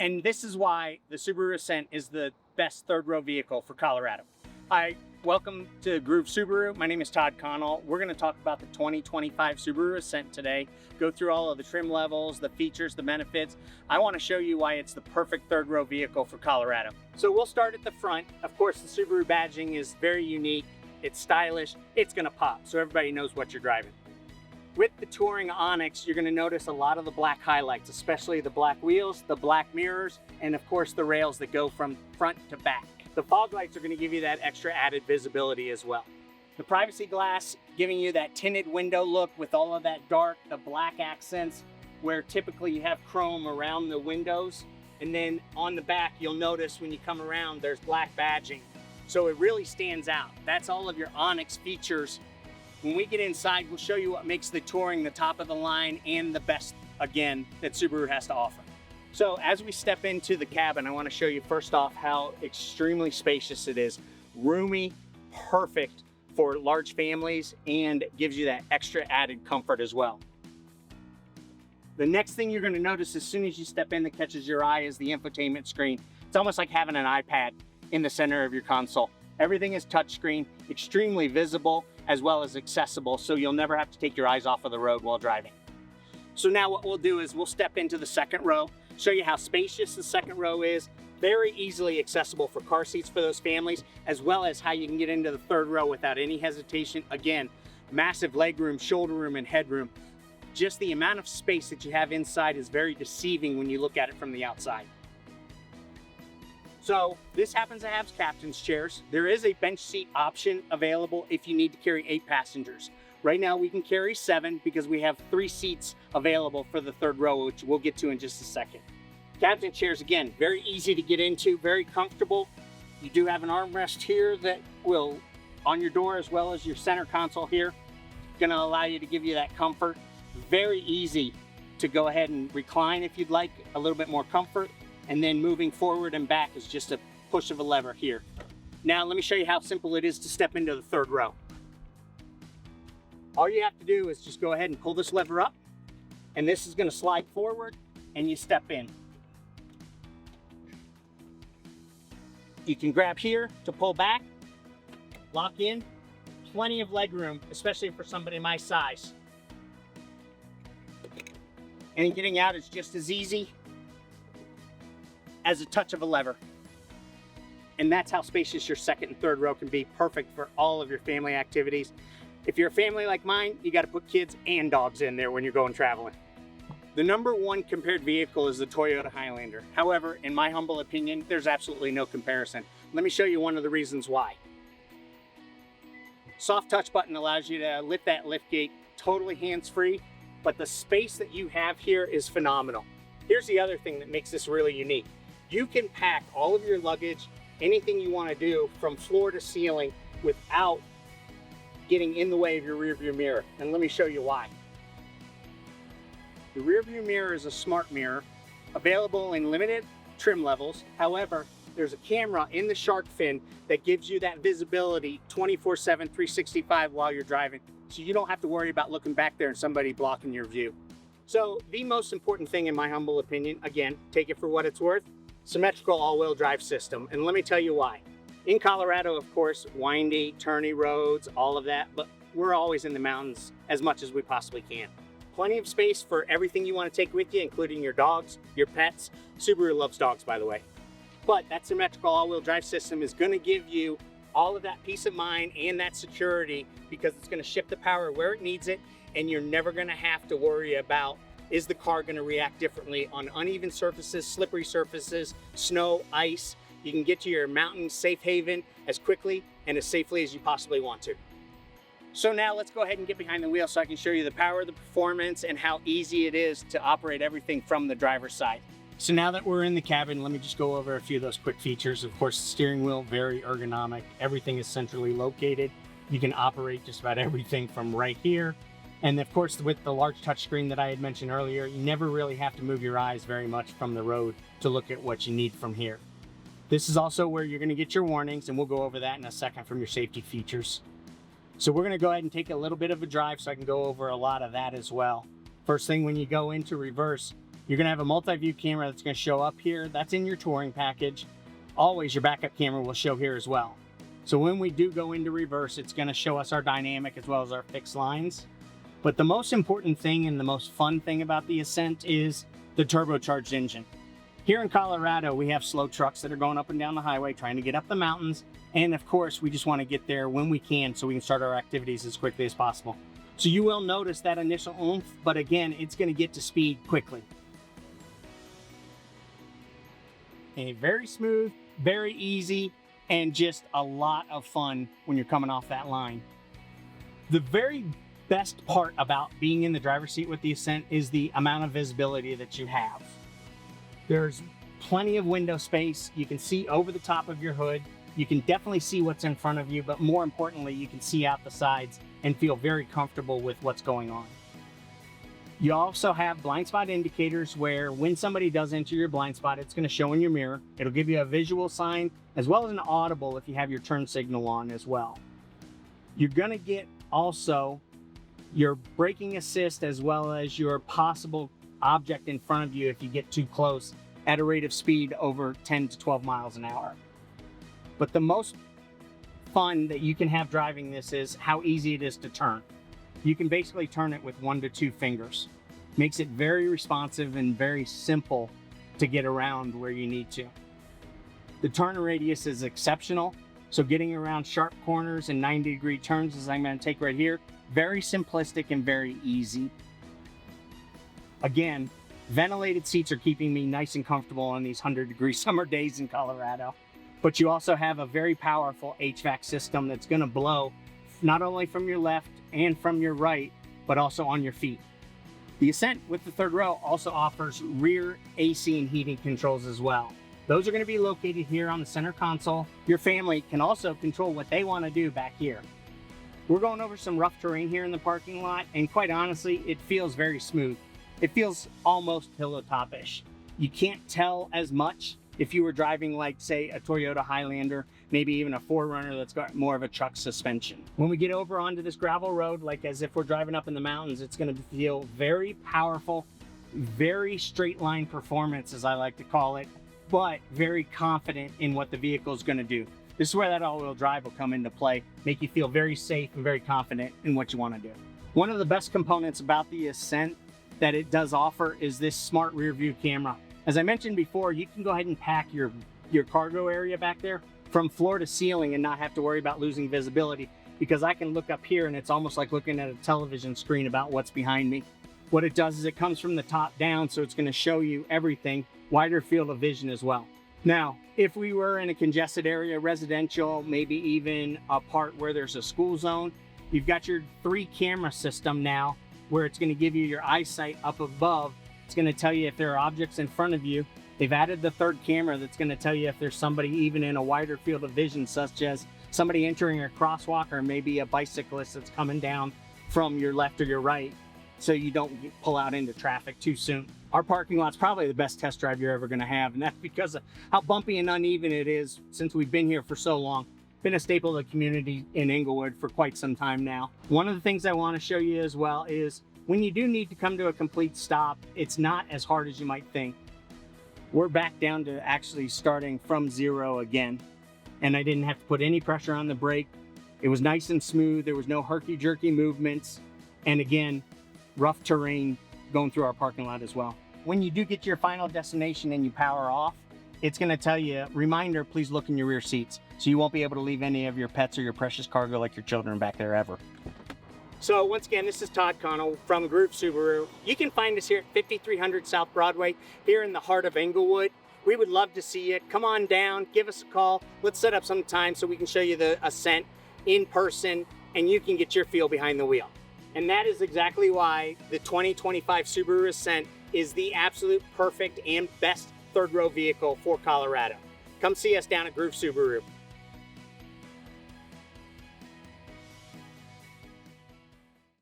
And this is why the Subaru Ascent is the best third row vehicle for Colorado. Hi, welcome to Groove Subaru. My name is Todd Connell. We're going to talk about the 2025 Subaru Ascent today, go through all of the trim levels, the features, the benefits. I want to show you why it's the perfect third row vehicle for Colorado. So we'll start at the front. Of course, the Subaru badging is very unique. It's stylish. It's going to pop, so everybody knows what you're driving. With the Touring Onyx, you're going to notice a lot of the black highlights, especially the black wheels, the black mirrors, and of course the rails that go from front to back. The fog lights are going to give you that extra added visibility as well. The privacy glass giving you that tinted window look with all of that dark, the black accents, where typically you have chrome around the windows. And then on the back, you'll notice when you come around, there's black badging. So it really stands out. That's all of your Onyx features. When we get inside, we'll show you what makes the Touring the top of the line and the best, again, that Subaru has to offer. So as we step into the cabin, I want to show you first off how extremely spacious it is. Roomy, perfect for large families, and gives you that extra added comfort as well. The next thing you're going to notice as soon as you step in that catches your eye is the infotainment screen. It's almost like having an iPad in the center of your console. Everything is touchscreen, extremely visible, as well as accessible, so you'll never have to take your eyes off of the road while driving. So now what we'll do is we'll step into the second row, show you how spacious the second row is, very easily accessible for car seats for those families, as well as how you can get into the third row without any hesitation. Again, massive legroom, shoulder room, and headroom. Just the amount of space that you have inside is very deceiving when you look at it from the outside. So this happens to have captain's chairs. There is a bench seat option available if you need to carry 8 passengers. Right now we can carry 7 because we have 3 seats available for the third row, which we'll get to in just a second. Captain chairs, again, very easy to get into, very comfortable. You do have an armrest here that will, on your door, as well as your center console here, gonna allow you to give you that comfort. Very easy to go ahead and recline if you'd like a little bit more comfort. And then moving forward and back is just a push of a lever here. Now let me show you how simple it is to step into the third row. All you have to do is just go ahead and pull this lever up, and this is going to slide forward and you step in. You can grab here to pull back, lock in, plenty of leg room, especially for somebody my size. And getting out is just as easy as a touch of a lever. And that's how spacious your second and third row can be, perfect for all of your family activities. If you're a family like mine, you got to put kids and dogs in there when you're going traveling. The #1 compared vehicle is the Toyota Highlander. However, in my humble opinion, there's absolutely no comparison. Let me show you one of the reasons why. Soft touch button allows you to lift that lift gate totally hands-free, but the space that you have here is phenomenal. Here's the other thing that makes this really unique. You can pack all of your luggage, anything you want to do from floor to ceiling without getting in the way of your rear view mirror. And let me show you why. The rear view mirror is a smart mirror available in limited trim levels. However, there's a camera in the shark fin that gives you that visibility 24/7, 365 while you're driving. So you don't have to worry about looking back there and somebody blocking your view. So the most important thing in my humble opinion, again, take it for what it's worth, Symmetrical All-Wheel Drive system. And let me tell you why. In Colorado, of course, windy, turny roads, all of that, but we're always in the mountains as much as we possibly can. Plenty of space for everything you want to take with you, including your dogs, your pets. Subaru loves dogs, by the way. But that Symmetrical All-Wheel Drive system is going to give you all of that peace of mind and that security because it's going to ship the power where it needs it, and you're never going to have to worry about, is the car going to react differently on uneven surfaces, slippery surfaces, snow, ice. You can get to your mountain safe haven as quickly and as safely as you possibly want to. So now let's go ahead and get behind the wheel so I can show you the power, the performance, and how easy it is to operate everything from the driver's side. So now that we're in the cabin, let me just go over a few of those quick features. Of course, the steering wheel, very ergonomic. Everything is centrally located. You can operate just about everything from right here. And of course, with the large touchscreen that I had mentioned earlier, you never really have to move your eyes very much from the road to look at what you need from here. This is also where you're going to get your warnings, and we'll go over that in a second from your safety features. So we're going to go ahead and take a little bit of a drive so I can go over a lot of that as well. First thing, when you go into reverse, You're gonna have a multi-view camera that's gonna show up here. That's in your touring package. Always your backup camera will show here as well. So when we do go into reverse, it's gonna show us our dynamic as well as our fixed lines. But the most important thing and the most fun thing about the Ascent is the turbocharged engine. Here in Colorado, we have slow trucks that are going up and down the highway, trying to get up the mountains. And of course, we just wanna get there when we can so we can start our activities as quickly as possible. So you will notice that initial oomph, but again, it's gonna get to speed quickly. And very smooth, very easy, and just a lot of fun when you're coming off that line. The very best part about being in the driver's seat with the Ascent is the amount of visibility that you have. There's plenty of window space. You can see over the top of your hood. You can definitely see what's in front of you, but more importantly, you can see out the sides and feel very comfortable with what's going on. You also have blind spot indicators where when somebody does enter your blind spot, it's going to show in your mirror. It'll give you a visual sign as well as an audible if you have your turn signal on as well. You're going to get also your braking assist as well as your possible object in front of you if you get too close at a rate of speed over 10 to 12 miles an hour. But the most fun that you can have driving this is how easy it is to turn. You can basically turn it with 1 to 2 fingers. Makes it very responsive and very simple to get around where you need to. The turn radius is exceptional, so getting around sharp corners and 90-degree turns, as I'm going to take right here, very simplistic and very easy. Again, ventilated seats are keeping me nice and comfortable on these 100-degree summer days in Colorado. But you also have a very powerful HVAC system that's going to blow not only from your left and from your right, but also on your feet. The Ascent with the third row also offers rear AC and heating controls as well. Those are going to be located here on the center console. Your family can also control what they want to do back here. We're going over some rough terrain here in the parking lot, and quite honestly, it feels very smooth. It feels almost pillow top-ish. You can't tell as much if you were driving like, say, a Toyota Highlander, maybe even a 4Runner that's got more of a truck suspension. When we get over onto this gravel road, like as if we're driving up in the mountains, it's going to feel very powerful, very straight line performance, as I like to call it, but very confident in what the vehicle is going to do. This is where that all-wheel drive will come into play, make you feel very safe and very confident in what you want to do. One of the best components about the Ascent that it does offer is this smart rear view camera. As I mentioned before, you can go ahead and pack your cargo area back there from floor to ceiling and not have to worry about losing visibility, because I can look up here and it's almost like looking at a television screen about what's behind me. What it does is it comes from the top down, so it's going to show you everything, wider field of vision as well. Now, if we were in a congested area, residential, maybe even a part where there's a school zone, you've got your 3-camera system now where it's going to give you your EyeSight up above. It's going to tell you if there are objects in front of you. They've added the 3rd camera that's going to tell you if there's somebody even in a wider field of vision, such as somebody entering a crosswalk or maybe a bicyclist that's coming down from your left or your right, so you don't pull out into traffic too soon. Our parking lot's probably the best test drive you're ever going to have, and that's because of how bumpy and uneven it is since we've been here for so long. Been a staple of the community in Inglewood for quite some time now. One of the things I want to show you as well is when you do need to come to a complete stop, it's not as hard as you might think. We're back down to actually starting from 0 again, and I didn't have to put any pressure on the brake. It was nice and smooth. There was no herky-jerky movements, and again, rough terrain going through our parking lot as well. When you do get to your final destination and you power off, it's going to tell you, reminder, please look in your rear seats, so you won't be able to leave any of your pets or your precious cargo like your children back there ever. So once again, this is Todd Connell from Groove Subaru. You can find us here at 5300 South Broadway, here in the heart of Inglewood. We would love to see you. Come on down, give us a call. Let's set up some time so we can show you the Ascent in person and you can get your feel behind the wheel. And that is exactly why the 2025 Subaru Ascent is the absolute perfect and best third row vehicle for Colorado. Come see us down at Groove Subaru.